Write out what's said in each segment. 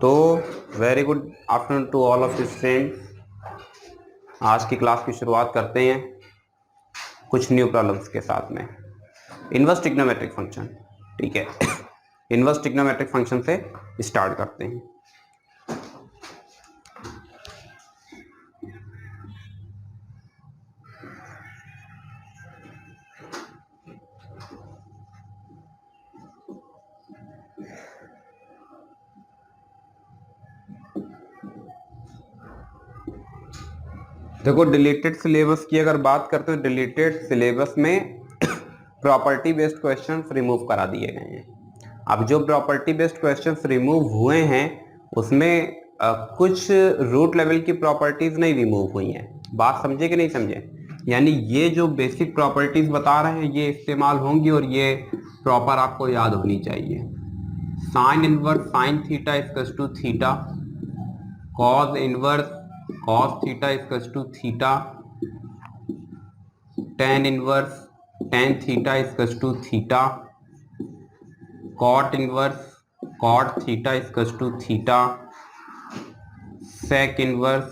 तो very good afternoon to all of students. आज की क्लास की शुरुआत करते हैं कुछ न्यू प्रॉब्लम्स के साथ में। इनवर्स ट्रिग्नोमेट्रिक फंक्शन, ठीक है। इनवर्स ट्रिग्नोमेट्रिक फंक्शन से स्टार्ट करते हैं। देखो, डिलीटेड सिलेबस की अगर बात करते हो, डिलीटेड सिलेबस में प्रॉपर्टी बेस्ड क्वेश्चंस रिमूव करा दिए गए हैं। अब जो प्रॉपर्टी बेस्ड क्वेश्चंस रिमूव हुए हैं उसमें कुछ रूट लेवल की प्रॉपर्टीज नहीं रिमूव हुई हैं। बात समझे कि नहीं समझे? यानी ये जो बेसिक प्रॉपर्टीज बता रहे हैं ये इस्तेमाल होंगी और ये प्रॉपर आपको याद होनी चाहिए। Sine inverse sine theta equals to theta, cos inverse cos theta equals to theta, tan inverse tan theta equals to theta, cot inverse cot theta equals to theta, sec inverse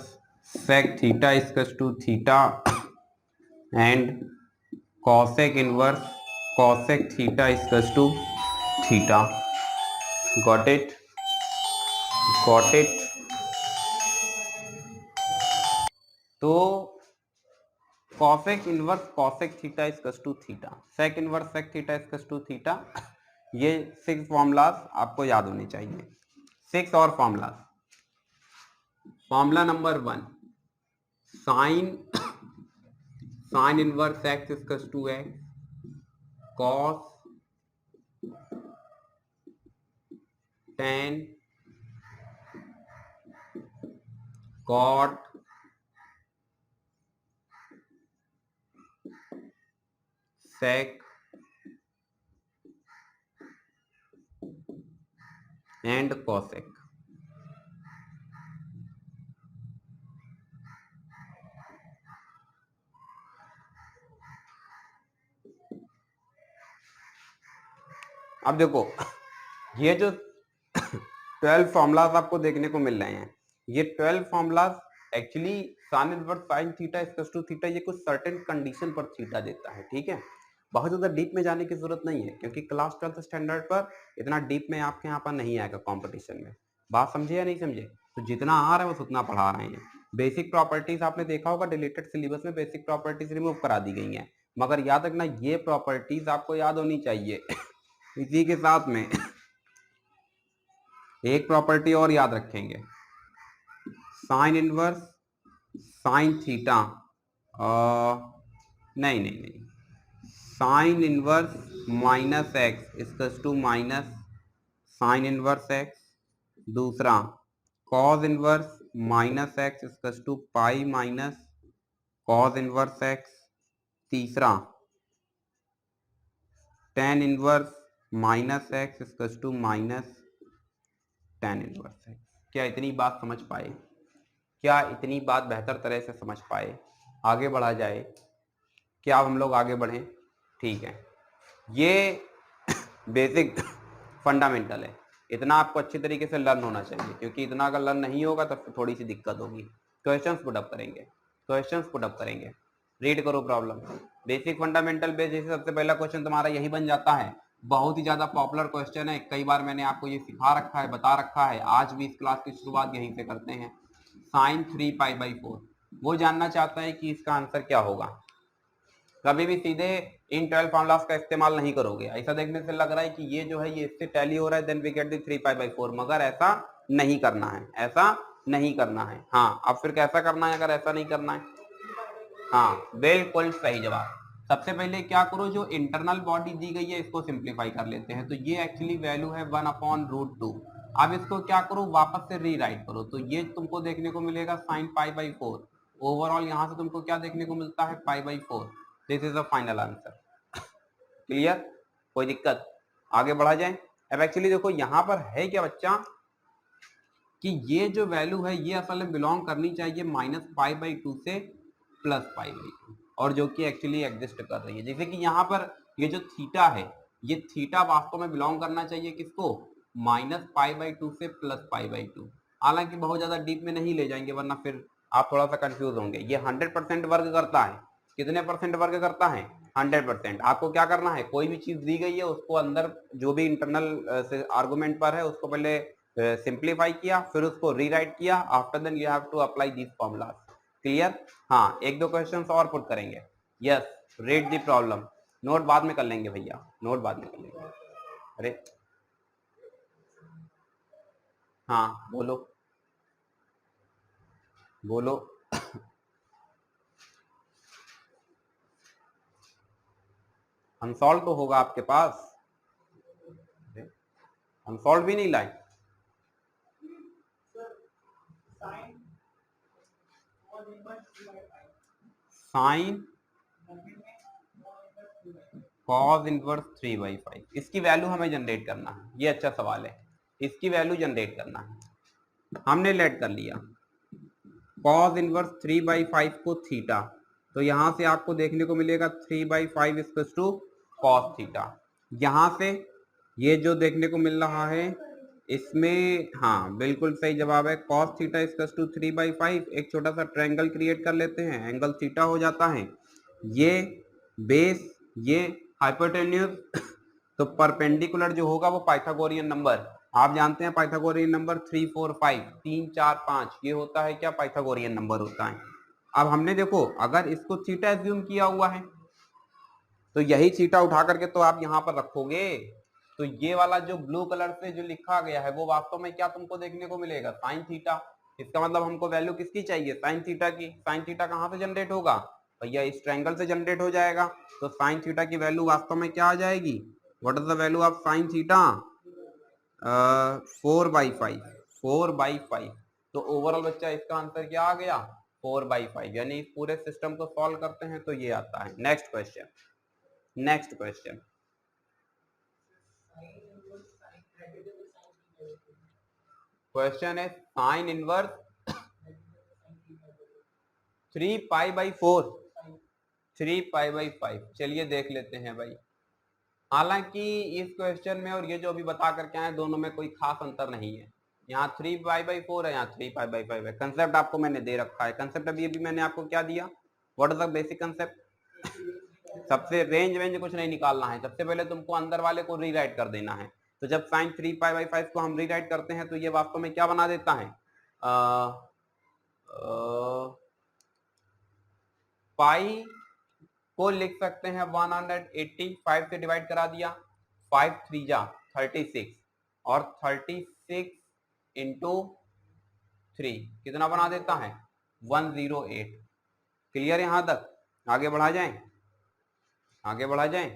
sec theta equals to theta and cosec inverse cosec theta equals to theta. Got it? Got it? तो cosec inverse cosec theta equals to theta, sec inverse sec theta equals to theta, ये 6 formulas आपको याद होने चाहिए। 6 और formulas. Formula number 1, sine inverse x equals to x, cos tan cot sec and cosec। अब देखो, ये जो 12 फॉर्मूलाज आपको देखने को मिल रहे हैं, ये 12 formulas actually sine inverse sine theta equals to theta ये कुछ सर्टेन कंडीशन पर थीटा देता है, ठीक है। बहुत ज्यादा डीप में जाने की जरूरत नहीं है क्योंकि क्लास 12th स्टैंडर्ड पर इतना डीप में आपके यहाँ पर नहीं आएगा कंपटीशन में। बात समझे या नहीं समझे? तो जितना आ रहा है बस उतना पढ़ा रहे हैं। बेसिक प्रॉपर्टीज आपने देखा होगा, डिलीटेड सिलेबस में बेसिक प्रॉपर्टीज रिमूव करा दी गई हैं, मगर याद रखना ये प्रॉपर्टीज आपको याद होनी चाहिए। इसी के साथ में एक प्रॉपर्टी और याद रखेंगे, साइन इनवर्स साइन थीटा, नहीं नहीं नहीं, sine inverse minus x equals to minus sine inverse x. दूसरा, cos inverse minus x equals to pi minus cos inverse x. तीसरा, tan inverse minus x equals to minus tan inverse x. क्या इतनी बात समझ पाए? क्या इतनी बात बेहतर तरह से समझ पाए? आगे बढ़ा जाए? क्या हम लोग आगे बढ़ें? ठीक है, ये बेसिक फंडामेंटल है, इतना आपको अच्छी तरीके से लर्न होना चाहिए क्योंकि इतना अगर लर्न नहीं होगा तो थोड़ी सी दिक्कत होगी। क्वेश्चंस पुटअप करेंगे, क्वेश्चंस पुटअप करेंगे। रीड करो प्रॉब्लम। बेसिक फंडामेंटल बेस जैसे सबसे पहला क्वेश्चन तुम्हारा यही बन जाता है। बहुत ही ज्यादा पॉपुलर क्वेश्चन है, कई बार मैंने आपको ये सिखा रखा है, बता रखा है। आज भी इस क्लास की शुरुआत यहीं से करते हैं। साइन 3π/4, वो जानना चाहता है कि इसका आंसर क्या होगा। कभी भी सीधे इन 12 फॉर्मूलाज का इस्तेमाल नहीं करोगे। ऐसा देखने से लग रहा है कि ये जो है ये इससे टैली हो रहा है, देन वी गेट द 3π/4, मगर ऐसा नहीं करना है, ऐसा नहीं करना है। हाँ, अब फिर कैसा करना है अगर ऐसा नहीं करना है? हाँ, बिल्कुल सही जवाब। सबसे पहले क्या करो, जो इंटरनल बॉडी दी गई है इसको सिंप्लीफाई कर लेते हैं। तो ये एक्चुअली वैल्यू है 1/√2। अब इसको क्या करो, वापस से रीराइट करो। तो ये तुमको देखने को मिलेगा sin π/4। ओवरऑल यहाँ से तुमको क्या देखने को मिलता है? π/4। This is the final answer. Clear? कोई दिक्कत? आगे बढ़ा जाए। अब एक्चुअली देखो यहाँ पर है क्या बच्चा कि ये जो वैल्यू है ये असल में बिलोंग करनी चाहिए -π/2 से +π/2, और जो कि एक्चुअली एग्जिस्ट कर रही है। जैसे कि यहाँ पर ये जो थीटा है, ये थीटा वास्तव में बिलोंग करना चाहिए किसको? -π/2 से +π/2। हालांकि बहुत ज्यादा डीप में नहीं ले जाएंगे वरना फिर आप थोड़ा सा कंफ्यूज होंगे। ये 100% वर्क करता है। कितने परसेंट वर्क करता है? 100%। आपको क्या करना है, कोई भी चीज दी गई है उसको अंदर जो भी इंटरनल आर्गुमेंट पर है उसको पहले सिंप्लीफाई किया, फिर उसको रीराइट किया। After then you have to apply this formula. Clear? हाँ, एक दो क्वेश्चंस और पुट करेंगे। Yes, read the problem. Note बाद में कर लेंगे भैया, नोट बाद में कर लेंगे। अरे हाँ बोलो बोलो। अनसॉल्व तो होगा आपके पास, अनसॉल्व भी नहीं लाए। साइन कॉस इनवर्स 3/5, इसकी वैल्यू हमें जनरेट करना है। ये अच्छा सवाल है, इसकी वैल्यू जनरेट करना है। हमने लेट कर लिया कॉस इनवर्स 3/5 को थीटा, तो यहां से आपको देखने को मिलेगा 3/5 इक्वल्स टू कॉस थीटा। यहां से ये जो देखने को मिल रहा है इसमें, हाँ बिल्कुल सही जवाब है, कॉस थीटा इक्वल्स टू 3/5। एक छोटा सा ट्रायंगल क्रिएट कर लेते हैं, एंगल थीटा हो जाता है। ये बेस, ये हाइपोटेन्यूज, तो परपेंडिकुलर जो होगा वो पाइथागोरियन नंबर, आप जानते हैं पाइथागोरियन नंबर 3 4 5, 3 4 5, ये होता है क्या? पाइथागोरियन नंबर होता है। अब हमने देखो अगर इसको थीटा एज्यूम किया हुआ है तो यही थीटा उठा करके तो आप यहाँ पर रखोगे, तो ये वाला जो ब्लू कलर से जो लिखा गया है वो वास्तव में क्या तुमको देखने को मिलेगा? Sine theta. इसका मतलब हमको वैल्यू किसकी चाहिए? साइन थीटा की। साइन थीटा कहाँ से जनरेट होगा भैया? इस ट्रायंगल से जनरेट हो जाएगा। तो साइन थीटा की वैल्यू वास्तव में क्या आ जाएगी? What is the value of sine theta? 4/5, 4/5। तो ओवरऑल बच्चा इसका आंसर क्या आ गया? 4/5। यानी इस पूरे सिस्टम को सॉल्व करते हैं तो ये आता है। Next question, next question. Question है साइन इनवर्स 3π/4, 3π/5। चलिए देख लेते हैं भाई। हालांकि इस क्वेश्चन में और ये जो अभी बता करके आए दोनों में कोई खास अंतर नहीं है। यहाँ 3π/4 है, यहाँ 3π/5 है। कंसेप्ट आपको मैंने दे रखा है। कंसेप्ट अभी मैंने आपको क्या दिया? What is the basic concept? सबसे रेंज वेंज कुछ नहीं निकालना है, सबसे पहले तुमको अंदर वाले को रीराइट कर देना है। तो जब साइन 3π/5 को हम रीराइट करते हैं तो ये वास्तव में क्या बना देता है? पाई को लिख सकते हैं 180, 5 से डिवाइड करा दिया, 5 3 जा 36, और 36 इंटू 3 कितना बना देता है? 108। क्लियर यहां तक? आगे बढ़ा जाएं, आगे बढ़ा जाएं।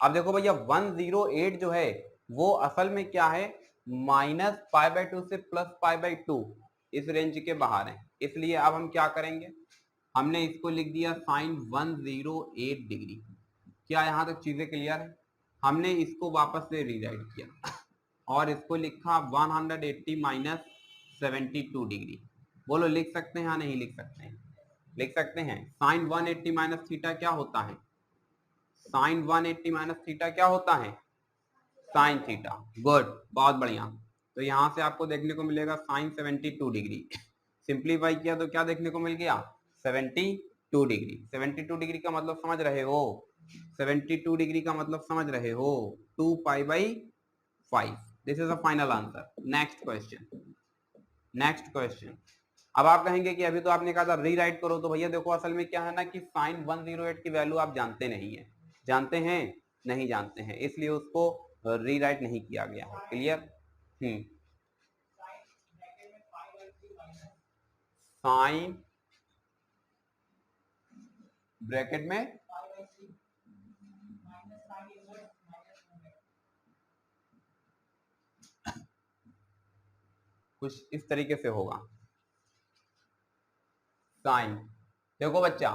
अब देखो भैया 108 जो है वो असल में क्या है? -π/2 से +π/2, इस रेंज के बाहर है। इसलिए अब हम क्या करेंगे, हमने इसको लिख दिया साइन 108 डिग्री। क्या यहां तक चीजें क्लियर है? हमने इसको वापस से रीराइट किया और इसको लिखा 180 माइनस 72 डिग्री। बोलो लिख सकते हैं या नहीं लिख सकते हैं? लिख सकते हैं। साइन 180 माइनस थीटा क्या होता है? साइन 180 माइनस थीटा क्या होता है? Sine theta. गुड, बहुत बढ़िया। तो यहां से आपको देखने को मिलेगा साइन 72 डिग्री। सिंप्लीफाई किया तो क्या देखने को मिल गया? 72 डिग्री। 72 डिग्री का मतलब समझ रहे हो? 72 डिग्री का मतलब समझ रहे हो? 2π/5। This is the final answer. Next question, next question. अब आप कहेंगे कि अभी तो आपने कहा था रीराइट करो, तो भैया देखो असल में क्या है ना कि साइन 108 की वैल्यू आप जानते नहीं है। जानते हैं? नहीं जानते हैं, इसलिए उसको रीराइट नहीं किया गया है। क्लियर? साइन ब्रैकेट में कुछ इस तरीके से होगा। साइन, देखो बच्चा,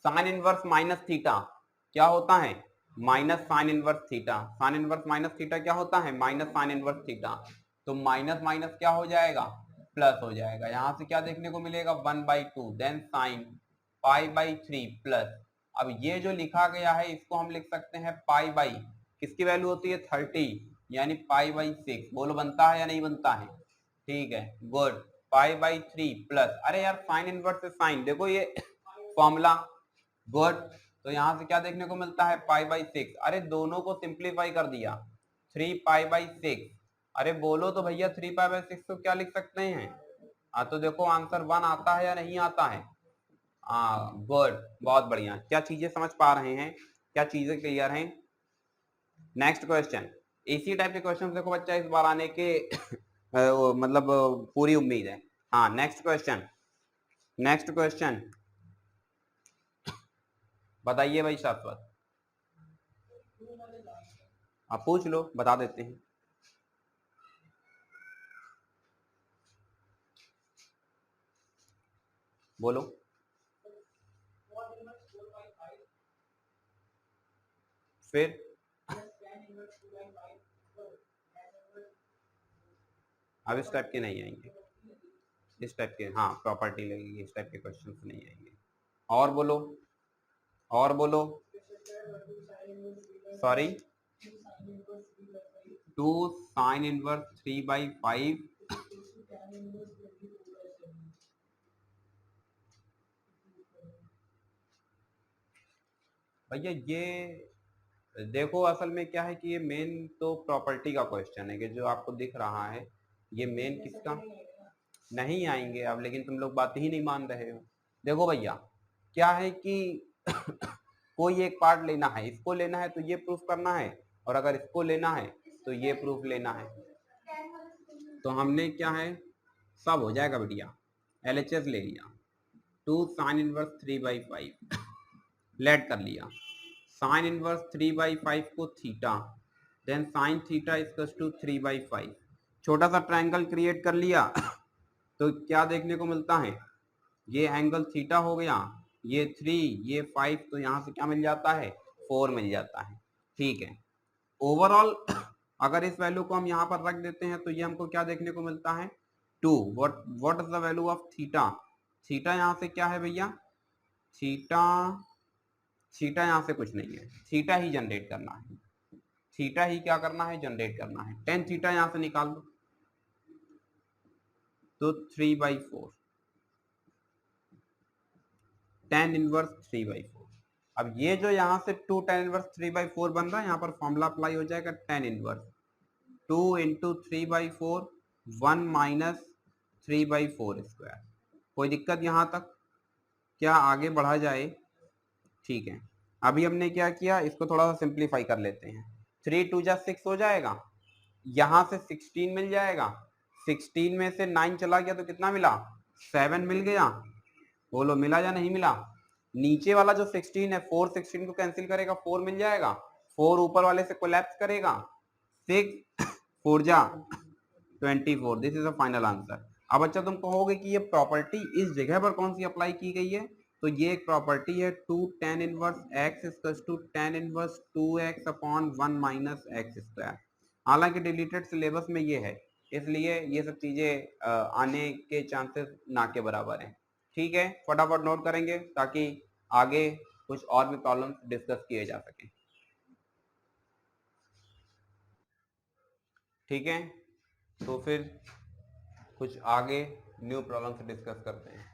साइन इनवर्स माइनस थीटा क्या होता है? Minus sine inverse theta. Sign inverse minus theta क्या होता है? Minus sine inverse theta. तो माइनस माइनस क्या हो जाएगा? प्लस हो जाएगा। यहां से क्या देखने को मिलेगा? 1/2, देन साइन π/3 प्लस। अब ये जो लिखा गया है इसको हम लिख सकते हैं पाई बाई, किसकी वैल्यू होती है? 30, यानी पाई बाई 6, बोलो बनता है या नहीं बनता है? ठीक है, गुड। पाई बाई 3 प्लस, अरे यार साइन इनवर्स से साइन, देखो ये फॉर्मूला, गुड। तो यहां से क्या देखने को मिलता है? पाई बाई 6, अरे दोनों को सिंप्लीफाई कर दिया, 3 पाई बाई 6, अरे बोलो तो भैया 3 पाई बाई 6 को क्या लिख सकते हैं? हाँ तो देखो आंसर 1 आता है या नहीं आता है? हाँ गुड, बहुत बढ़िया। क्या चीजें समझ पा रहे हैं? क्या चीजें क्लियर हैं? नेक्स्ट क्वेश्चन, इसी टाइप के क्वेश्चन देखो बच्चा इस बार आने के मतलब पूरी उम्मीद है। हाँ नेक्स्ट क्वेश्चन, नेक्स्ट क्वेश्चन बताइए भाई शाश्वत, आप पूछ लो, बता देते हैं। बोलो। फिर अब इस टाइप के नहीं आएंगे, इस टाइप के, हाँ प्रॉपर्टी लगेगी, इस टाइप के क्वेश्चन नहीं आएंगे। और बोलो, और बोलो। सॉरी, 2 साइन इनवर्स 3/5, भैया ये देखो असल में क्या है कि ये मेन तो प्रॉपर्टी का क्वेश्चन है कि जो आपको दिख रहा है ये मेन किसका नहीं आएंगे अब, लेकिन तुम लोग बात ही नहीं मान रहे हो। देखो भैया क्या है कि कोई एक पार्ट लेना है, इसको लेना है तो ये प्रूफ करना है, और अगर इसको लेना है तो ये प्रूफ लेना है। तो हमने क्या है, सब हो जाएगा बढ़िया, LHS ले लिया, 2 साइन इनवर्स 3/5 लेट कर लिया, साइन इनवर्स 3/5 को theta, then sine theta equals to 3/5, छोटा सा ट्रायंगल क्रिएट कर लिया तो क्या देखने को मिलता है? ये एंगल थीटा हो गया, ये 3, ये 5, तो यहाँ से क्या मिल जाता है? 4 मिल जाता है। ठीक है, ओवरऑल अगर इस वैल्यू को हम यहाँ पर रख देते हैं तो ये हमको क्या देखने को मिलता है? 2। What is the value of theta? Theta यहाँ से क्या है भैया? थीटा, थीटा यहाँ से कुछ नहीं है, थीटा ही जनरेट करना है, थीटा ही क्या करना है? जनरेट करना है। टेन थीटा यहाँ से निकाल दो तो 3/4, टेन इनवर्स 3/4। अब ये जो यहाँ से 2 टेन इनवर्स 3/4 बन रहा है, यहाँ पर फॉर्मूला अप्लाई हो जाएगा, tan inverse 2 into 3/4, 1 minus 3/4 square. कोई दिक्कत यहाँ तक? क्या आगे बढ़ा जाए? ठीक है, अभी हमने क्या किया, इसको थोड़ा सा सिंप्लीफाई कर लेते हैं। 3 2 जा 6 हो जाएगा, यहाँ से 16 मिल जाएगा, 16 में से 9 चला गया तो कितना मिला? 7 मिल गया। बोलो मिला या नहीं मिला? नीचे वाला जो 16 है, 4 16 को कैंसिल करेगा, 4 मिल जाएगा, 4 ऊपर वाले से कोलैप्स करेगा, 6 4 जा 24, this is a final answer. अब अच्छा तुम कहोगे कि ये प्रॉपर्टी इस जगह पर कौन सी अप्लाई की गई है? तो ये एक प्रॉपर्टी है 2 tan inverse x equals to tan inverse 2x upon 1 minus x square. हालांकि डिलीटेड सिलेबस में ये है, इसलिए ये सब चीजें आने के चांसेस ना के बराबर हैं। ठीक है, फटाफट नोट करेंगे ताकि आगे कुछ और भी प्रॉब्लम डिस्कस किए जा सकें। ठीक है, तो फिर कुछ आगे न्यू प्रॉब्लम डिस्कस करते हैं।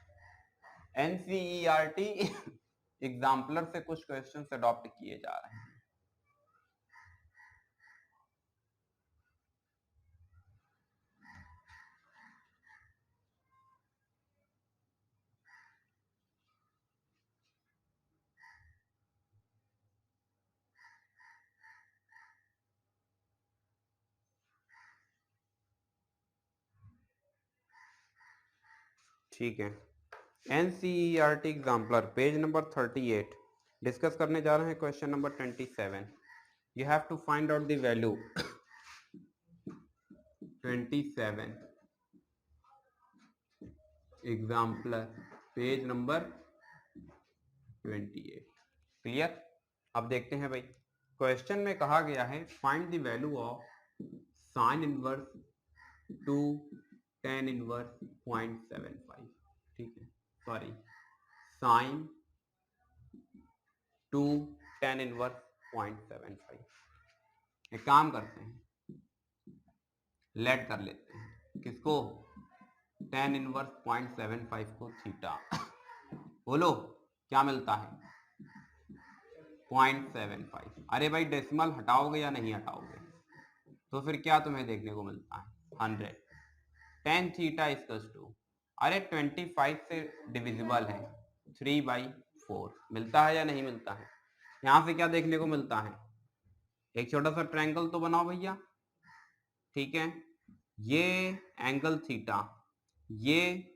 NCERT एग्जाम्पलर से कुछ क्वेश्चन अडॉप्ट किए जा रहे हैं। ठीक है, NCERT exemplar page number 38 discuss करने जा रहे हैं question number 27। You have to find out the value 27 exemplar page number 28। Clear? अब देखते हैं भाई, क्वेश्चन में कहा गया है find the value of sine inverse 2 tan inverse 0.75। ठीक है, सॉरी, साइन 2 tan इनवर्स 0.75। एक काम करते हैं, लेट कर लेते हैं किसको, tan इनवर्स 0.75 को थीटा। बोलो क्या मिलता है 0.75। अरे भाई डेसिमल हटाओगे या नहीं हटाओगे, तो फिर क्या तुम्हें देखने को मिलता है 100। tan थीटा इक्वल्स टू, अरे 25 से डिविजिबल है 3/4, मिलता है या नहीं मिलता है। यहां से क्या देखने को मिलता है, एक छोटा सा ट्रायंगल तो बनाओ भैया, ठीक है। ये एंगल थीटा, ये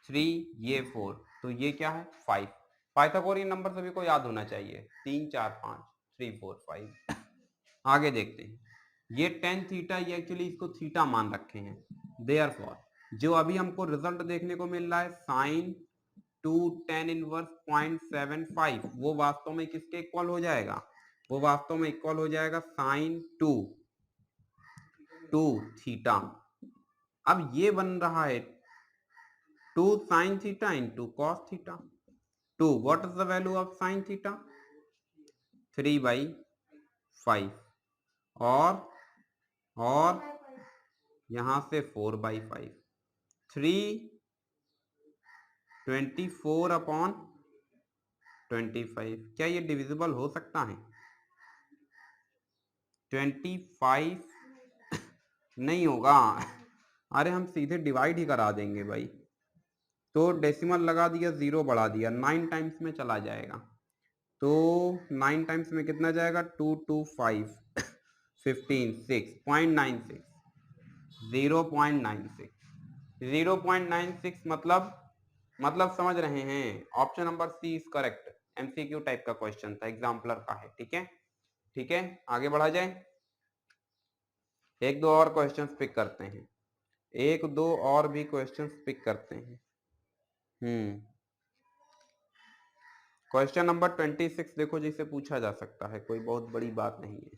3, ये 4, तो ये क्या है 5। पाइथागोरियन नंबर सभी को याद होना चाहिए, 3 4 5 3 4 5। आगे देखते हैं, ये tan थीटा, ये एक्चुअली इसको थीटा मान रखे हैं, देयरफॉर जो अभी हमको रिजल्ट देखने को मिल रहा है sin 2 tan इनवर्स 0.75, वो वास्तव में किसके इक्वल हो जाएगा, वो वास्तव में इक्वल हो जाएगा sin 2 थीटा। अब ये बन रहा है 2 sin theta into cos theta. 2 what is the value of sin theta 3/5, और यहां से 4/5, 3/24/25। क्या ये डिविजिबल हो सकता है 25 नहीं होगा। अरे हम सीधे डिवाइड ही करा देंगे भाई, तो डेसिमल लगा दिया, 0 बढ़ा दिया, 9 टाइम्स में चला जाएगा, तो 9 टाइम्स में कितना जाएगा 2 2 5 15 6.96, 0.96, 0.96 मतलब समझ रहे हैं। Option number c is correct, MCQ type का क्वेश्चन था, एग्जाम्पलर का है, ठीक है। ठीक है, आगे बढ़ा जाए, एक दो और क्वेश्चंस पिक करते हैं, एक दो और भी क्वेश्चंस पिक करते हैं। क्वेश्चन नंबर 26 देखो, जिसे पूछा जा सकता है, कोई बहुत बड़ी बात नहीं है।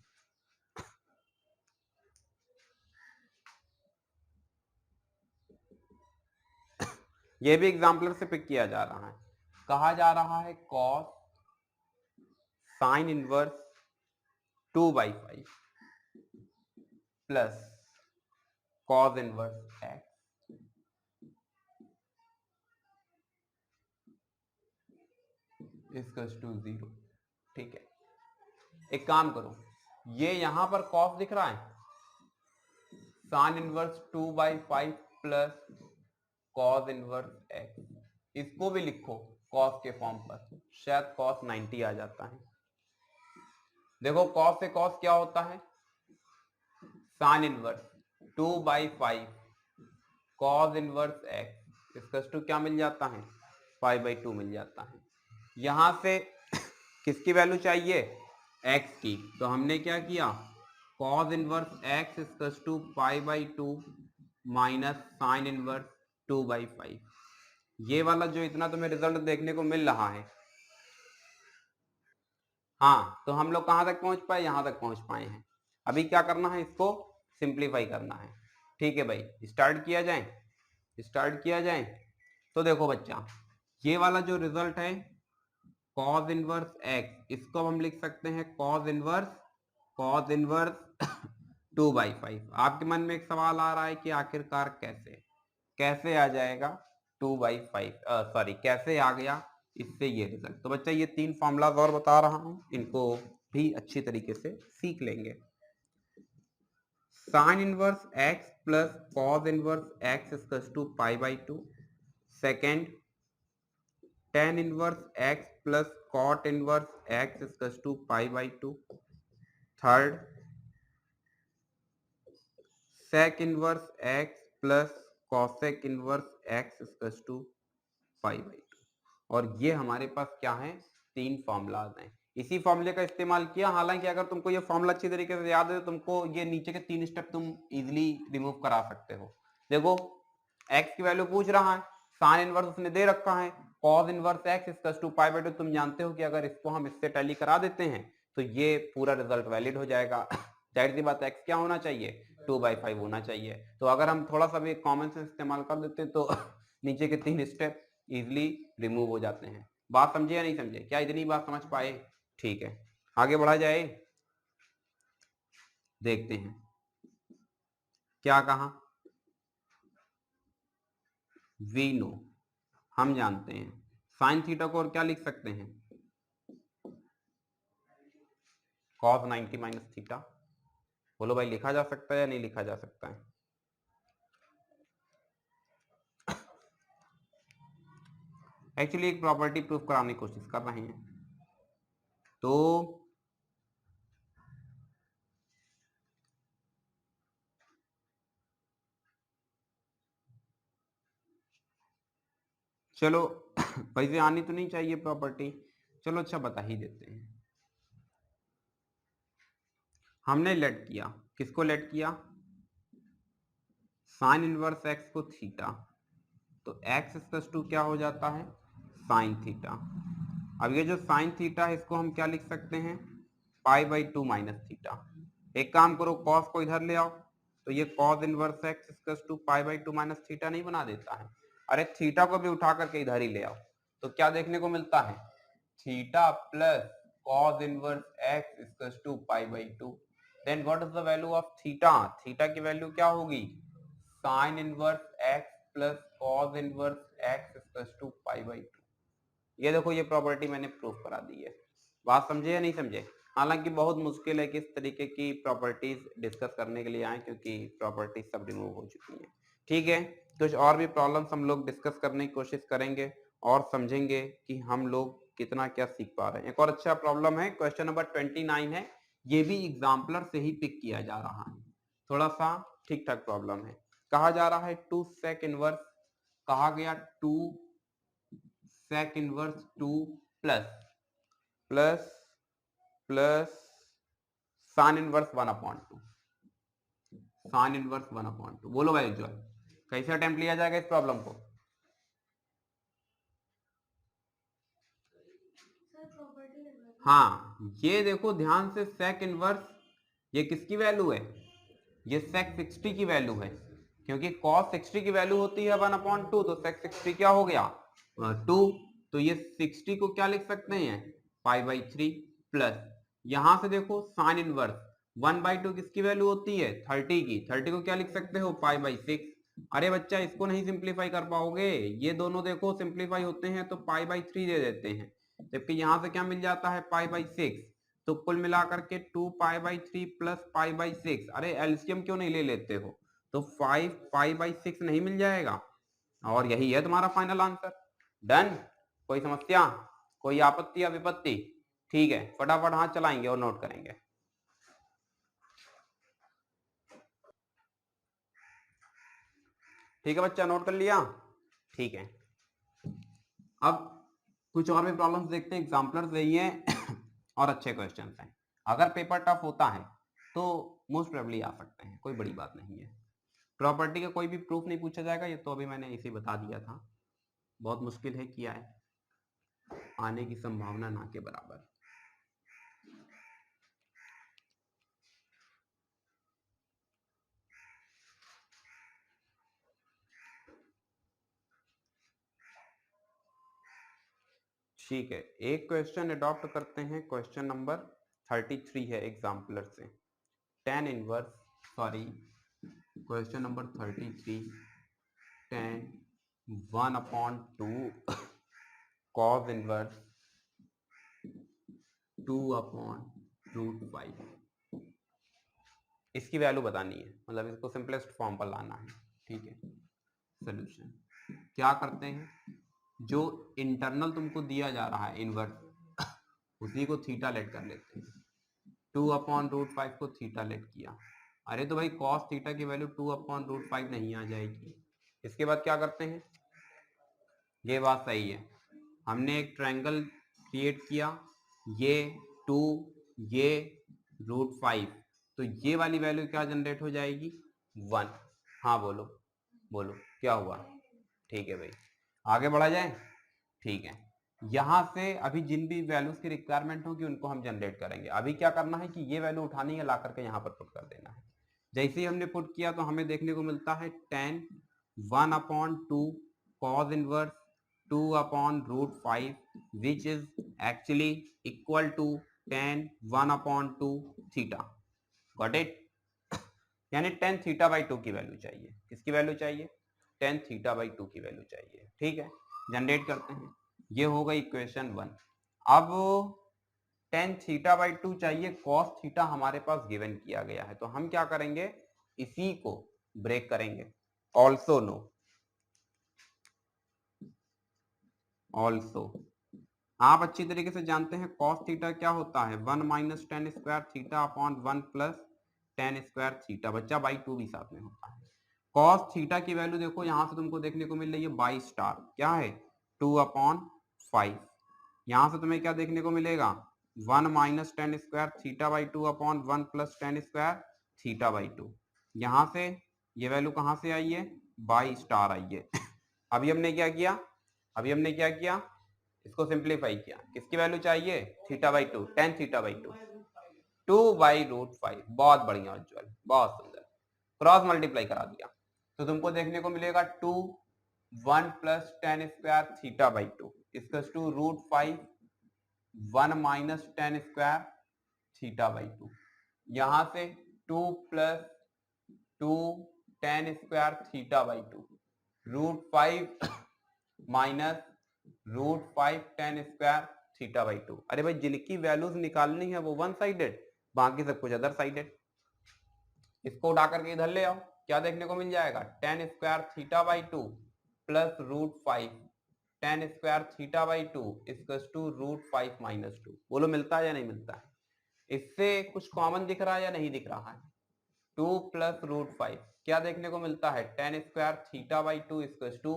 यह भी एग्जाम्पलर से पिक किया जा रहा है, कहा जा रहा है cos sin inverse 2/5 plus cos inverse x equals to 0। ठीक है, एक काम करो, ये यहां पर cos दिख रहा है, sin inverse 2/5 plus cos inverse x, इसको भी लिखो cos के फॉर्म पर, शायद cos 90 आ जाता है। देखो cos से cos क्या होता है, sin inverse 2/5 cos inverse x equals to क्या मिल जाता है 5/2 मिल जाता है। यहां से किसकी वैल्यू चाहिए x की, तो हमने क्या किया cos inverse x equals to 5/2 minus sin inverse 2/5। ये वाला जो इतना तुम्हें रिजल्ट देखने को मिल रहा है, हाँ, तो हम लोग कहां तक पहुंच पाए, यहां तक पहुंच पाए हैं। अभी क्या करना है, इसको सिंप्लीफाई करना है। ठीक है भाई, स्टार्ट किया जाए, स्टार्ट किया जाए। तो देखो बच्चा, ये वाला जो रिजल्ट है cos इनवर्स x, इसको हम लिख सकते हैं cos इनवर्स 2/5। आपके मन में एक सवाल आ रहा है कि आखिरकार कैसे आ जाएगा 2/5, सॉरी कैसे आ गया इससे ये रिजल्ट। तो बच्चा ये 3 फॉर्मूलाज और बता रहा हूं, इनको भी अच्छी तरीके से सीख लेंगे। sin inverse x plus cos inverse x equals to π/2। Second, tan inverse x plus cot inverse x equals to π/2। Third, sec inverse x plus cosec inverse x equals to π/2। और ये हमारे पास क्या है, 3 फॉर्मूलाज हैं। इसी फॉर्मूले का इस्तेमाल किया, हालांकि अगर तुमको ये फॉर्मूला अच्छी तरीके से याद है तो तुमको ये नीचे के 3 स्टेप तुम इजीली रिमूव करा सकते हो। देखो x की वैल्यू पूछ रहा है, sin इनवर्स उसने दे रखा है, cos inverse x equals to π/2। तुम जानते हो कि अगर इसको हम इससे टैली करा देते हैं तो ये पूरा रिजल्ट वैलिड हो जाएगा। जाहिर सी बात है x क्या होना चाहिए 2/5 होना चाहिए। तो अगर हम थोड़ा सा भी कॉमन सेंस इस्तेमाल कर देते हैं तो नीचे के 3 स्टेप इजिली रिमूव हो जाते हैं। बात समझे या नहीं समझे, क्या इतनी बात समझ पाए? ठीक है, आगे बढ़ा जाए, देखते हैं क्या कहा? वी नो, हम जानते हैं। साइन थीटा को और क्या लिख सकते हैं? cos 90 minus theta. बोलो भाई, लिखा जा सकता है या नहीं लिखा जा सकता है? एक्चुअली एक प्रॉपर्टी प्रूफ कराने की कोशिश कर रहे हैं। तो चलो वैसे आनी तो नहीं चाहिए प्रॉपर्टी, चलो अच्छा बता ही देते हैं। हमने लेट किया, किसको लेट किया? साइन इनवर्स एक्स को थीटा, तो एक्स इक्वल्स टू क्या हो जाता है? Sine theta. अब ये जो साइन थीटा है इसको हम क्या लिख सकते हैं? पाई बाई 2 माइनस थीटा। एक काम करो, कॉस को इधर ले आओ, तो ये cos inverse x equals to pi by 2 minus theta नहीं बना देता है? अरे थीटा को भी उठा करके इधर ही ले आओ, तो क्या देखने को मिलता है? Theta plus cos inverse x equals to pi by 2। Then what is the value of theta? Theta की वैल्यू क्या होगी? sin inverse x plus cos inverse x equals to pi by 2। ये देखो, ये प्रॉपर्टी मैंने प्रूफ करा दी है। बात समझे या नहीं समझे? हालांकि बहुत मुश्किल है कि इस तरीके की प्रॉपर्टीज डिस्कस करने के लिए आए, क्योंकि प्रॉपर्टीज सब रिमूव हो चुकी हैं। ठीक है, कुछ और भी प्रॉब्लम्स हम लोग डिस्कस करने की कोशिश करेंगे और समझेंगे कि हम लोग कितना क्या सीख पा रहे हैं। एक और अच्छा प्रॉब्लम है, क्वेश्चन नंबर 29 है, ये भी एग्जाम्पलर से ही पिक किया जा रहा है। थोड़ा सा ठीक ठाक प्रॉब्लम है। कहा जा रहा है 2 sec इनवर्स, कहा गया 2 sec inverse 2 plus plus plus sine inverse 1/2, sine inverse 1/2। बोलो भाई उज्ज्वल, कैसे अटेम्प्ट लिया जाएगा इस प्रॉब्लम को? हाँ, ये देखो ध्यान से, सेक इनवर्स ये किसकी वैल्यू है? ये सेक 60 की वैल्यू है, क्योंकि cos 60 की वैल्यू होती है 1/2, तो सेक 60 क्या हो गया? 2। तो ये 60 को क्या लिख सकते हैं? पाई बाई 3 प्लस, यहां से देखो साइन इनवर्स 1/2 किसकी वैल्यू होती है? 30 की। 30 को क्या लिख सकते हो? Pi by 6। अरे बच्चा, इसको नहीं सिंप्लीफाई कर पाओगे, ये दोनों देखो सिंप्लीफाई होते हैं तो पाई बाई 3 दे देते हैं, जबकि यहां से क्या मिल जाता है? Pi by 6। तो कुल मिलाकर के 2 pi by 3 plus pi by 6। अरे एलसीएम क्यों नहीं ले लेते हो? तो 5 पाई बाई 6 नहीं मिल जाएगा? और यही है तुम्हारा फाइनल आंसर। डन? कोई समस्या, कोई आपत्ति या विपत्ति? ठीक है, फटाफट हाथ चलाएंगे और नोट करेंगे। ठीक है बच्चा, नोट कर लिया? ठीक है, अब कुछ और भी प्रॉब्लम्स देखते हैं। एग्जाम्पलर्स यही हैं और अच्छे क्वेश्चन हैं। अगर पेपर टफ होता है तो मोस्ट प्रोबेबली आ सकते हैं, कोई बड़ी बात नहीं है। प्रॉपर्टी का कोई भी प्रूफ नहीं पूछा जाएगा, ये तो अभी मैंने इसे बता दिया था। बहुत मुश्किल है, किया है, आने की संभावना ना के बराबर। ठीक है, एक क्वेश्चन अडॉप्ट करते हैं, क्वेश्चन नंबर 33 है एग्जाम्पलर से। tan inverse, sorry, question number 33, tan 1/2 cos inverse 2/√5। इसकी वैल्यू बतानी है, मतलब इसको सिंपलेस्ट फॉर्म पर लाना है। ठीक है, सोल्यूशन क्या करते हैं? जो इंटरनल तुमको दिया जा रहा है इनवर्स, उसी को थीटा लेट कर लेते हैं। 2/√5 को थीटा लेट किया। अरे तो भाई cos थीटा की वैल्यू 2/√5 नहीं आ जाएगी। इसके बाद क्या करते हैं? ये बात सही है, हमने एक ट्रायंगल क्रिएट किया, ये 2, ये √5, तो ये वाली वैल्यू क्या जनरेट हो जाएगी? 1। हाँ बोलो, बोलो क्या हुआ? ठीक है भाई, आगे बढ़ा जाए। ठीक है, यहां से अभी जिन भी वैल्यूज की रिक्वायरमेंट होगी उनको हम जनरेट करेंगे। अभी क्या करना है कि ये वैल्यू उठानी है, ला करके यहाँ पर पुट कर देना है। जैसे ही हमने पुट किया तो हमें देखने को मिलता है tan 1/2 cos inverse 2/√5 which is actually equal to tan 1/2 theta. Got it? यानी टेन थीटा बाई टू की वैल्यू चाहिए। किसकी वैल्यू चाहिए? टेन थीटा बाई टू की वैल्यू चाहिए। ठीक है, जनरेट करते हैं। ये होगा इक्वेशन 1। अब टेन थीटा बाई टू चाहिए, कॉस थीटा हमारे पास गिवन किया गया है, तो हम क्या करेंगे, इसी को ब्रेक करेंगे। ऑल्सो नो, ऑल्सो आप अच्छी तरीके से जानते हैं कॉस थीटा क्या होता है, 1 minus tan square theta upon 1 plus tan square theta, बच्चा बाई टू भी साथ में होता है। कॉस थीटा की वैल्यू देखो यहां से तुमको देखने को मिल रही है बाई स्टार, क्या है 2 अपॉन 5। यहां से तुम्हें क्या देखने को मिलेगा 1 minus tan square theta by two upon 1 plus tan square theta by two. यहां से ये वैल्यू कहां से आई है, बाई स्टार आई है। अभी हमने क्या किया, अभी हमने क्या किया, इसको सिंप्लीफाई किया। किसकी वैल्यू चाहिए, theta by to, tan theta by to, 2/√5। बहुत बढ़िया उज्जवल, बहुत सुंदर। क्रॉस मल्टीप्लाई करा दिया तो तुमको देखने को मिलेगा 2 1 plus tan square theta by two equals to √5 1 minus tan square theta by two. यहां से 2 plus 2 tan square theta by two, √5 minus √5 tan square theta by two. अरे भाई जिनकी वैल्यूज निकालनी है वो वन साइडेड, बाकी सब कुछ अदर साइडेड। इसको उठा करके इधर ले आओ, क्या देखने को मिल जाएगा, tan square theta by two plus √5 tan square theta by two equals to √5 minus two. बोलो मिलता है या नहीं मिलता है? इससे कुछ कॉमन दिख रहा है या नहीं दिख रहा है? 2 प्लस √5 क्या देखने को मिलता है, tan square theta by two equals to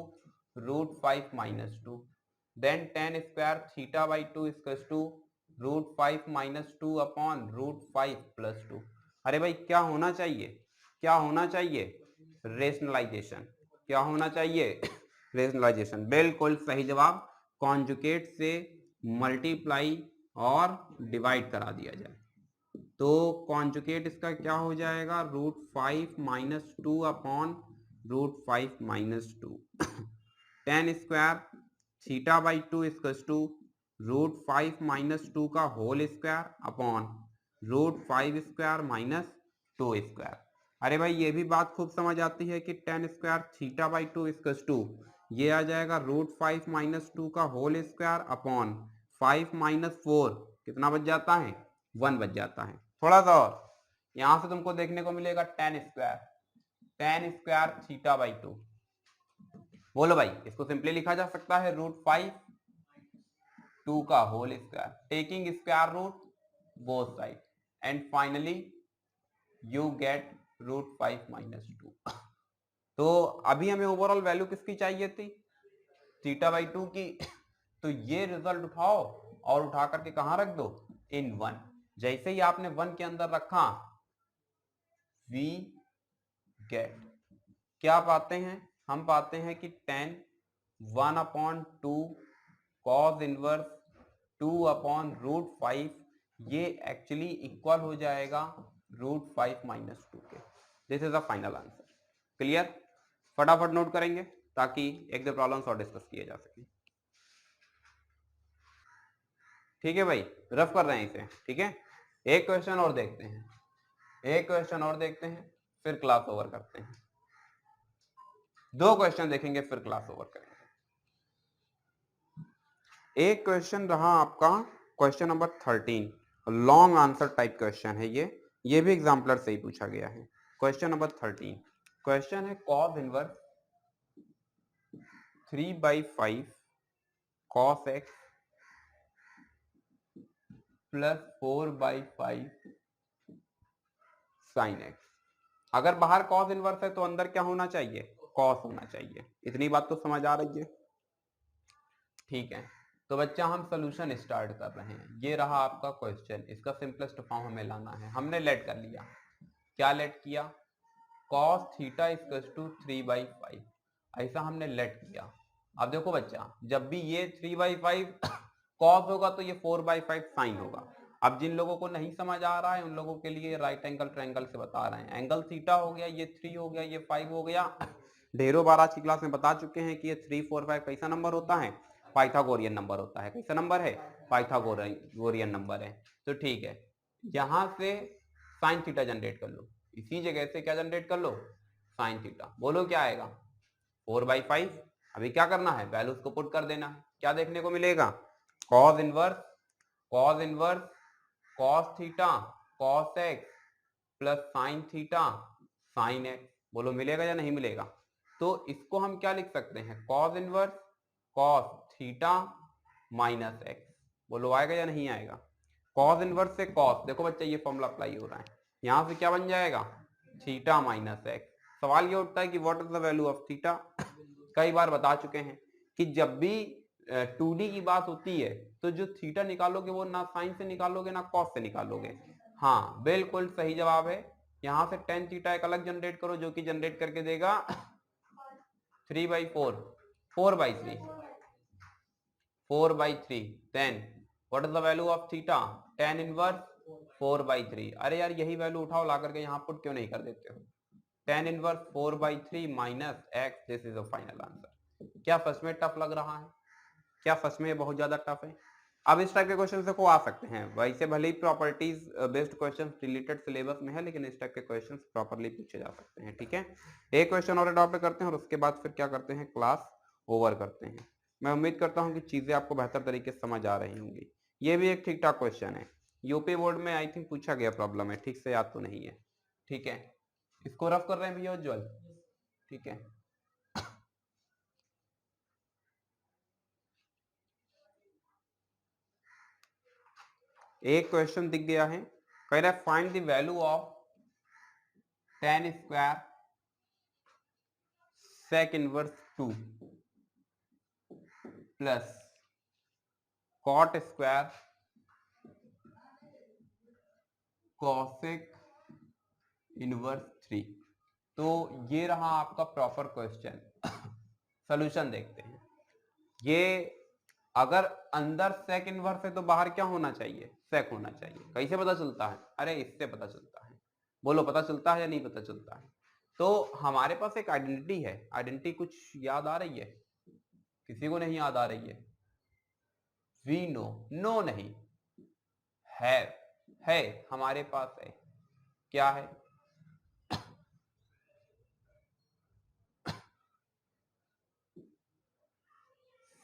√5 minus two. Then tan square theta by two equals to √5 minus two upon √5 plus two. अरे भाई क्या होना चाहिए, क्या होना चाहिए, रेशनलाइजेशन। क्या होना चाहिए, रेशनलाइजेशन। बिल्कुल सही जवाब, कॉन्जुगेट से मल्टीप्लाई और डिवाइड करा दिया जाए तो कॉन्जुगेट इसका क्या हो जाएगा, √5 minus two upon √5 minus two. Tan square theta by two equals to √5 minus two का whole square upon √5 square minus two square. अरे भाई ये भी बात खूब समझ आती है कि tan square theta by two equals to ये आ जाएगा √5 माइनस टू का होल स्क्वायर अपॉन 5 माइनस 4 कितना बच जाता है, 1 बच जाता है। थोड़ा सा और, यहां से तुमको देखने को मिलेगा ten square theta by to. बोलो भाई इसको सिंपली लिखा जा सकता है √5 2 का whole square taking square root both side and finally you get √5 minus two. तो अभी हमें ओवरऑल वैल्यू किसकी चाहिए थी, थीटा बाई टू की। तो ये रिजल्ट उठाओ और उठा करके कहां रख दो, इन 1। जैसे ही आपने 1 के अंदर रखा वी गेट, क्या पाते हैं, हम पाते हैं कि tan 1 upon 2 cos inverse 2 upon √5 ये एक्चुअली इक्वल हो जाएगा √5 माइनस टू के। This is the final answer. Clear? फटाफट नोट करेंगे ताकि एक दो प्रॉब्लम्स और डिस्कस किए जा सके। ठीक है भाई, रफ कर रहे हैं इसे, ठीक है। एक क्वेश्चन और देखते हैं, एक क्वेश्चन और देखते हैं, फिर क्लास ओवर करते हैं। दो क्वेश्चन देखेंगे फिर क्लास ओवर करेंगे। एक क्वेश्चन रहा आपका question number 13, long answer type question है ये भी एग्जाम्पलर से ही पूछा गया है। क्वेश्चन नंबर 13, क्वेश्चन है cos inverse 3/5 cos x plus 4/5 sine x. अगर बाहर कॉस इनवर्स है तो अंदर क्या होना चाहिए, कॉस होना चाहिए। इतनी बात तो समझ आ रही है, ठीक है। तो बच्चा हम सोल्यूशन स्टार्ट कर रहे हैं। ये रहा आपका क्वेश्चन, इसका सिंपलेस्ट फॉर्म हमें लाना है। हमने लेट कर लिया, क्या लेट किया, cos थीटा इक्वल्स टू 3/5, ऐसा हमने लेट किया। अब देखो बच्चा, जब भी ये 3/5 cos होगा तो ये 4/5 साइन होगा। अब जिन लोगों को नहीं समझ आ रहा है उन लोगों के लिए राइट एंगल ट्रायंगल से बता रहे हैं। एंगल थीटा हो गया, ये 3 हो गया, ये 5 हो गया। ढेरों बार आज की क्लास में बता चुके हैं कि ये 3, 4, 5 कैसा नंबर होता है, पाइथागोरियन नंबर होता है। कैसा नंबर है, पाइथागोरियन नंबर है। तो ठीक है, यहां से साइन थीटा जनरेट कर लो। इसी जगह से क्या जनरेट कर लो, साइन थीटा। बोलो क्या आएगा, 4/5। अभी क्या करना है, वैल्यूज को पुट कर देना है। क्या देखने को मिलेगा, cos inverse cos theta cos x plus sine theta sine x. बोलो मिलेगा या नहीं मिलेगा। तो इसको हम क्या लिख सकते हैं, cos inverse cos theta minus x. बोलो आएगा या नहीं आएगा। कॉस इनवर्स से कॉस, देखो बच्चा ये फॉर्मूला अप्लाई हो रहा है, यहां से क्या बन जाएगा, थीटा माइनस एक्स। सवाल ये उठता है कि what is the value of theta. कई बार बता चुके हैं कि जब भी 2D की बात होती है तो जो थीटा निकालोगे वो ना साइन से निकालोगे ना कॉस से निकालोगे। हाँ बिल्कुल सही जवाब है। यहां से टेन थीटा एक अलग जनरेट करो जो कि जनरेट करके देगा 3/4 4/3 4/3। Then what is the value of theta, tan inverse 4/3। अरे यार यही वैल्यू उठाओ ला करके यहाँ पुट क्यों नहीं कर देते हो, tan inverse 4/3 minus x, this is the final answer. क्या सच में टफ लग रहा है, क्या सच में बहुत ज्यादा टफ है। अब इस टाइप के क्वेश्चन देखो आ सकते हैं, वैसे भले ही properties based question related syllabus में है, लेकिन इस टाइप के क्वेश्चन प्रॉपरली पूछे जा सकते हैं। ठीक है, एक क्वेश्चन और अडॉप्ट करते हैं और उसके बाद फिर क्या करते हैं, क्लास ओवर करते हैं। मैं उम्मीद करता हूँ कि चीजें आपको बेहतर तरीके से समझ आ रही होंगी। ये भी एक ठीक ठाक क्वेश्चन है, यूपी बोर्ड में आई थिंक पूछा गया प्रॉब्लम है, ठीक से याद तो नहीं है। ठीक है, इसको रफ कर रहे हैं भैया उज्ज्वल। ठीक है, एक क्वेश्चन दिख गया है, कह रहा है find the value of tan square sec inverse 2 plus cot square cosec inverse 3। तो ये रहा आपका प्रॉपर क्वेश्चन। सॉल्यूशन देखते हैं। ये अगर अंदर सेक इनवर्स है तो बाहर क्या होना चाहिए, सेक होना चाहिए। कैसे पता चलता है, अरे इससे पता चलता है। बोलो पता चलता है या नहीं पता चलता है। तो हमारे पास एक आइडेंटिटी है, आइडेंटिटी कुछ याद आ रही है, किसी को नहीं याद आ रही है। वी नो, नो नहीं है हमारे पास है। क्या है,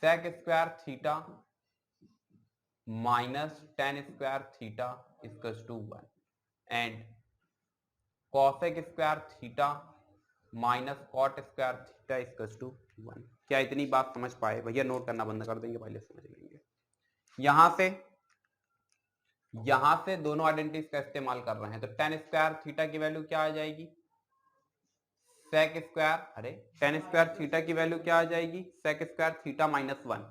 sec square theta minus tan square theta equals to 1 and cosec square theta minus cot square theta equals to 1। क्या इतनी बात समझ पाए भैया, नोट करना बंद कर देंगे, पहले समझ लेंगे। यहां से दोनों आइडेंटिटीज का इस्तेमाल कर रहे हैं, तो tan स्क्वायर थीटा की वैल्यू क्या आ जाएगी, sec स्क्वायर, अरे tan स्क्वायर थीटा की वैल्यू क्या आ जाएगी, sec स्क्वायर थीटा माइनस 1।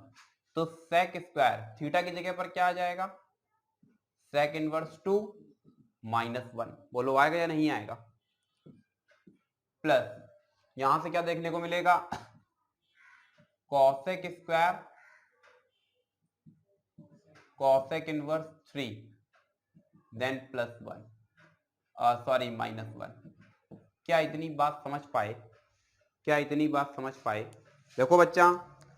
तो sec स्क्वायर थीटा की जगह पर क्या आ जाएगा, sec इनवर्स 2 माइनस 1। बोलो आएगा या नहीं आएगा। प्लस यहां से क्या देखने को मिलेगा, cosec square cosec inverse 3 then plus 1, sorry minus 1। क्या इतनी बात समझ पाए, क्या इतनी बात समझ पाए। देखो बच्चा,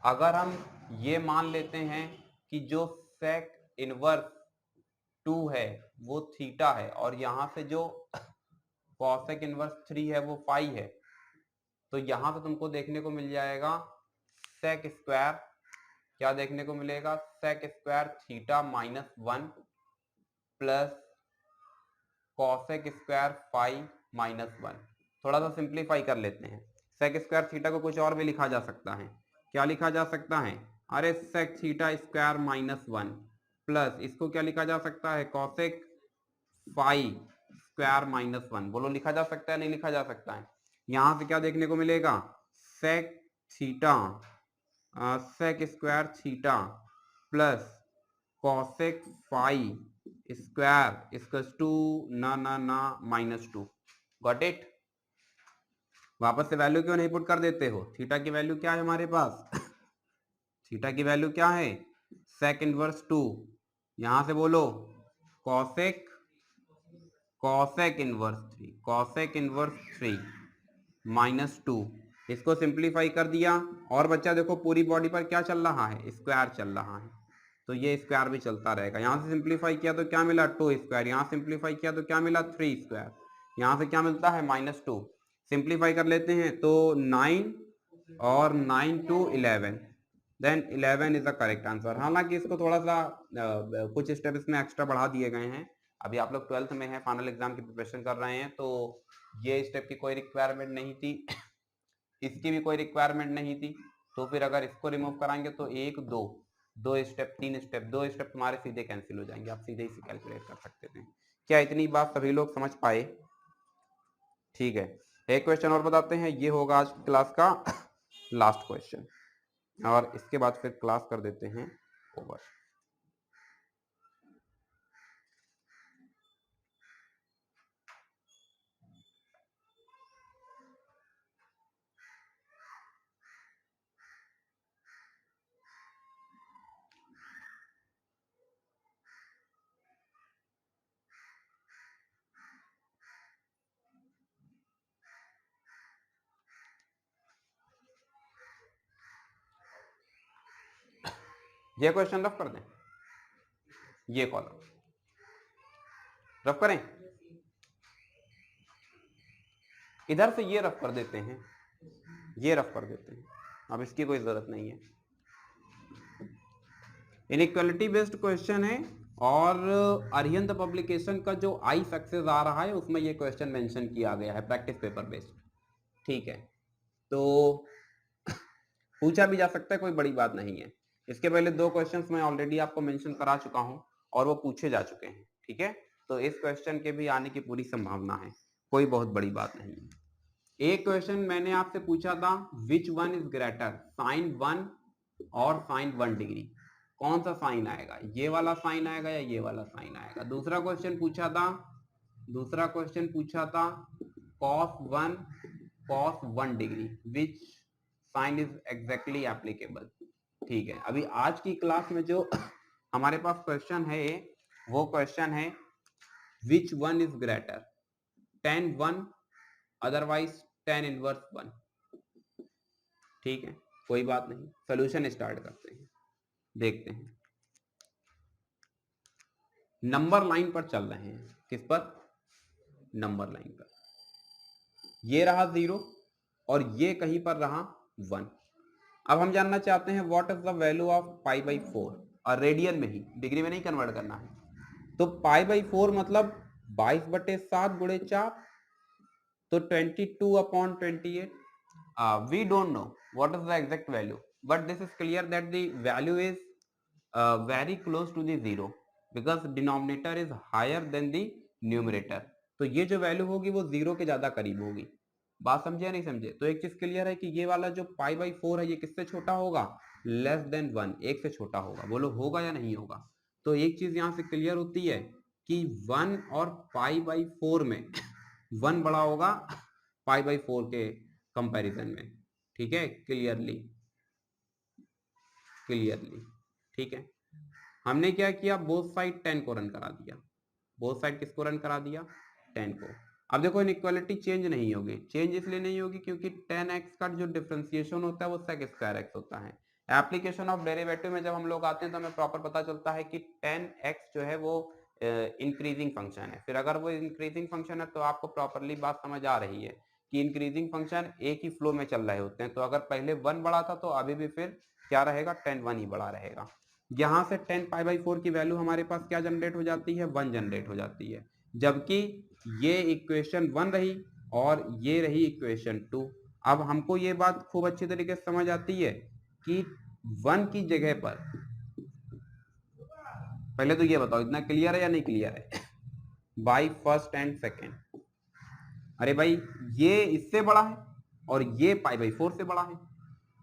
अगर हम ये मान लेते हैं कि जो sec इनवर्स 2 है वो थीटा है और यहां से जो cosec इनवर्स 3 है वो फाई है, तो यहां से तुमको देखने को मिल जाएगा sec स्क्वायर, क्या देखने को मिलेगा, sec square theta minus 1 plus cosec square phi minus 1। थोड़ा सा सिंप्लीफाई कर लेते हैं, sec स्क्वायर थीटा को कुछ और भी लिखा जा सकता है। क्या लिखा जा सकता है, अरे sec theta square minus 1 plus इसको क्या लिखा जा सकता है, cosec फाई स्क्वायर माइनस 1। बोलो लिखा जा सकता है नहीं लिखा जा सकता है। यहां से क्या देखने को मिलेगा, sec theta sec square theta plus cosec phi square equals to ना ना ना माइनस 2। Got it. वापस से वैल्यू क्यों नहीं पुट कर देते हो, थीटा की वैल्यू क्या है हमारे पास थीटा की वैल्यू क्या है, sec इनवर्स 2, यहां से बोलो cosec इनवर्स 3 माइनस 2। इसको सिंप्लीफाई कर दिया और बच्चा देखो पूरी बॉडी पर क्या चल रहा है, स्क्वायर चल रहा है, तो ये स्क्वायर भी चलता रहेगा। यहाँ से सिंप्लीफाई किया तो क्या मिला 2 स्क्वायर, यहाँ सिंप्लीफाई किया तो क्या मिला 3 स्क्वायर। यहाँ से क्या मिलता है -2, सिंप्लीफाई कर लेते हैं तो 9 और 9 to 11, then 11 is the correct answer. हालांकि इसको थोड़ा सा कुछ स्टेप इसमें एक्स्ट्रा बढ़ा दिए गए हैं। अभी आप लोग 12th में हैं, फाइनल एग्जाम की प्रिपरेशन कर रहे हैं, तो ये स्टेप की कोई रिक्वायरमेंट नहीं थी, इसकी भी कोई रिक्वायरमेंट नहीं थी। तो फिर अगर इसको रिमूव कराएंगे तो 1 2 2 स्टेप 3 स्टेप 2 स्टेप तुम्हारे सीधे कैंसिल हो जाएंगे, आप सीधे इसे कैलकुलेट कर सकते थे। क्या इतनी बात सभी लोग समझ पाए? ठीक है, एक क्वेश्चन और बताते हैं, ये होगा आज क्लास का लास्ट क्वेश्चन, और इसके बाद फिर क्लास कर देते हैं ओवर। ये क्वेश्चन रफ कर दें, ये कॉलम रफ करें, इधर से ये रफ कर देते हैं, ये रफ कर देते हैं, अब इसकी कोई जरूरत नहीं है। इनइक्वालिटी बेस्ड क्वेश्चन है, और अरिहंत पब्लिकेशन का जो आई सक्सेस आ रहा है उसमें ये क्वेश्चन मेंशन किया गया है, प्रैक्टिस पेपर बेस्ड। ठीक है, तो पूछा भी जा सकता है, कोई बड़ी बात नहीं है। इसके पहले 2 क्वेश्चंस मैं ऑलरेडी आपको मेंशन करा चुका हूं और वो पूछे जा चुके हैं। ठीक है, तो इस क्वेश्चन के भी आने की पूरी संभावना है, कोई बहुत बड़ी बात नहीं है। एक क्वेश्चन मैंने आपसे पूछा था, which one is greater, sin 1 और sin 1 डिग्री, कौन सा साइन आएगा, ये वाला साइन आएगा या ये वाला साइन आएगा। दूसरा क्वेश्चन पूछा था cos 1 degree, which sine is exactly applicable. ठीक है, अभी आज की क्लास में जो हमारे पास क्वेश्चन है वो क्वेश्चन है which one is greater, tan 1 otherwise tan inverse 1। ठीक है, कोई बात नहीं, सोल्यूशन स्टार्ट करते हैं, देखते हैं। नंबर लाइन पर चल रहे हैं, किस पर, नंबर लाइन पर। ये रहा 0 और ये कहीं पर रहा 1। अब हम जानना चाहते हैं what is the value of π/4, और रेडियन में ही, डिग्री में नहीं कन्वर्ट करना है। तो π/4 मतलब 22/7 गुणे 4, तो 22/28। We don't know what is the exact value, but this is clear that the value is very close to the 0 because denominator is higher than the numerator। तो ये जो वैल्यू होगी वो 0 के ज्यादा करीब होगी। बात समझे या नहीं समझे? तो एक चीज क्लियर है कि ये वाला जो π/4 है ये किससे छोटा होगा, लेस देन 1, 1 से छोटा होगा। बोलो होगा या नहीं होगा? तो एक चीज यहाँ से क्लियर होती है कि 1 और π/4 में 1 बड़ा होगा π/4 के कंपैरिजन में। ठीक है, क्लियरली। ठीक है, हमने क्या किया, बोथ साइड 10 को रन करा दिया। बोथ साइड किसको रन करा दिया, 10 को। अब देखो इनइक्वालिटी चेंज नहीं होगी, चेंज इसलिए नहीं होगी क्योंकि 10x का जो डिफरेंशिएशन होता है वो sec स्क्वायर x होता है। एप्लीकेशन ऑफ डेरिवेटिव में जब हम लोग आते हैं तो हमें प्रॉपर पता चलता है कि 10x जो है वो इंक्रीजिंग फंक्शन है। फिर अगर वो इंक्रीजिंग फंक्शन है तो आपको प्रॉपरली बात समझ आ रही है कि इंक्रीजिंग फंक्शन एक ही फ्लो में चल रहे होते हैं। तो अगर पहले 1 बड़ा था तो अभी भी फिर क्या रहेगा, 10 1 ही बड़ा रहेगा। यहाँ से 10 π/4 की वैल्यू हमारे पास क्या जनरेट हो जाती है, 1 जनरेट हो जाती है। जबकि ये इक्वेशन 1 रही और ये रही इक्वेशन 2। अब हमको ये बात खूब अच्छी तरीके से समझ आती है कि 1 की जगह पर, पहले तो ये बताओ इतना क्लियर है या नहीं क्लियर है, बाई फर्स्ट एंड सेकेंड। अरे भाई ये इससे बड़ा है और ये π/4 से बड़ा है,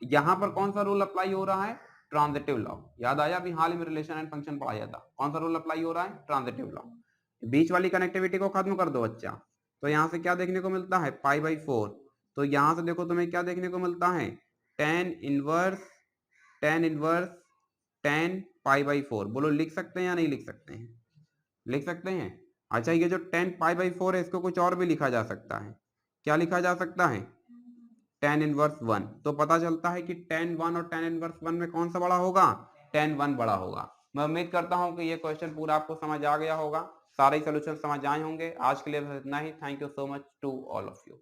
यहां पर कौन सा रूल अप्लाई हो रहा है, ट्रांजिटिव लॉ। याद आया, अभी हाल में रिलेशन एंड फंक्शन पढ़ाया था, कौन सा रूल अप्लाई हो रहा है, ट्रांजिटिव लॉ। बीच वाली कनेक्टिविटी को खत्म कर दो बच्चा, तो यहाँ से क्या देखने को मिलता है, π/4। तो यहाँ से देखो तुम्हें क्या देखने को मिलता है, tan इनवर्स tan π/4। बोलो लिख सकते हैं या नहीं लिख सकते हैं, लिख सकते हैं। अच्छा, ये जो tan π/4 है इसको कुछ और भी लिखा जा सकता है, क्या लिखा जा सकता है, tan इनवर्स 1। तो पता चलता है कि tan 1 और tan इनवर्स 1 में कौन सा बड़ा होगा, tan 1 बड़ा होगा। मैं उम्मीद करता हूं कि ये क्वेश्चन पूरा आपको समझ आ गया होगा। सारे सोल्यूशन समझ आए होंगे। आज के लिए बस इतना ही। Thank you so much to all of you.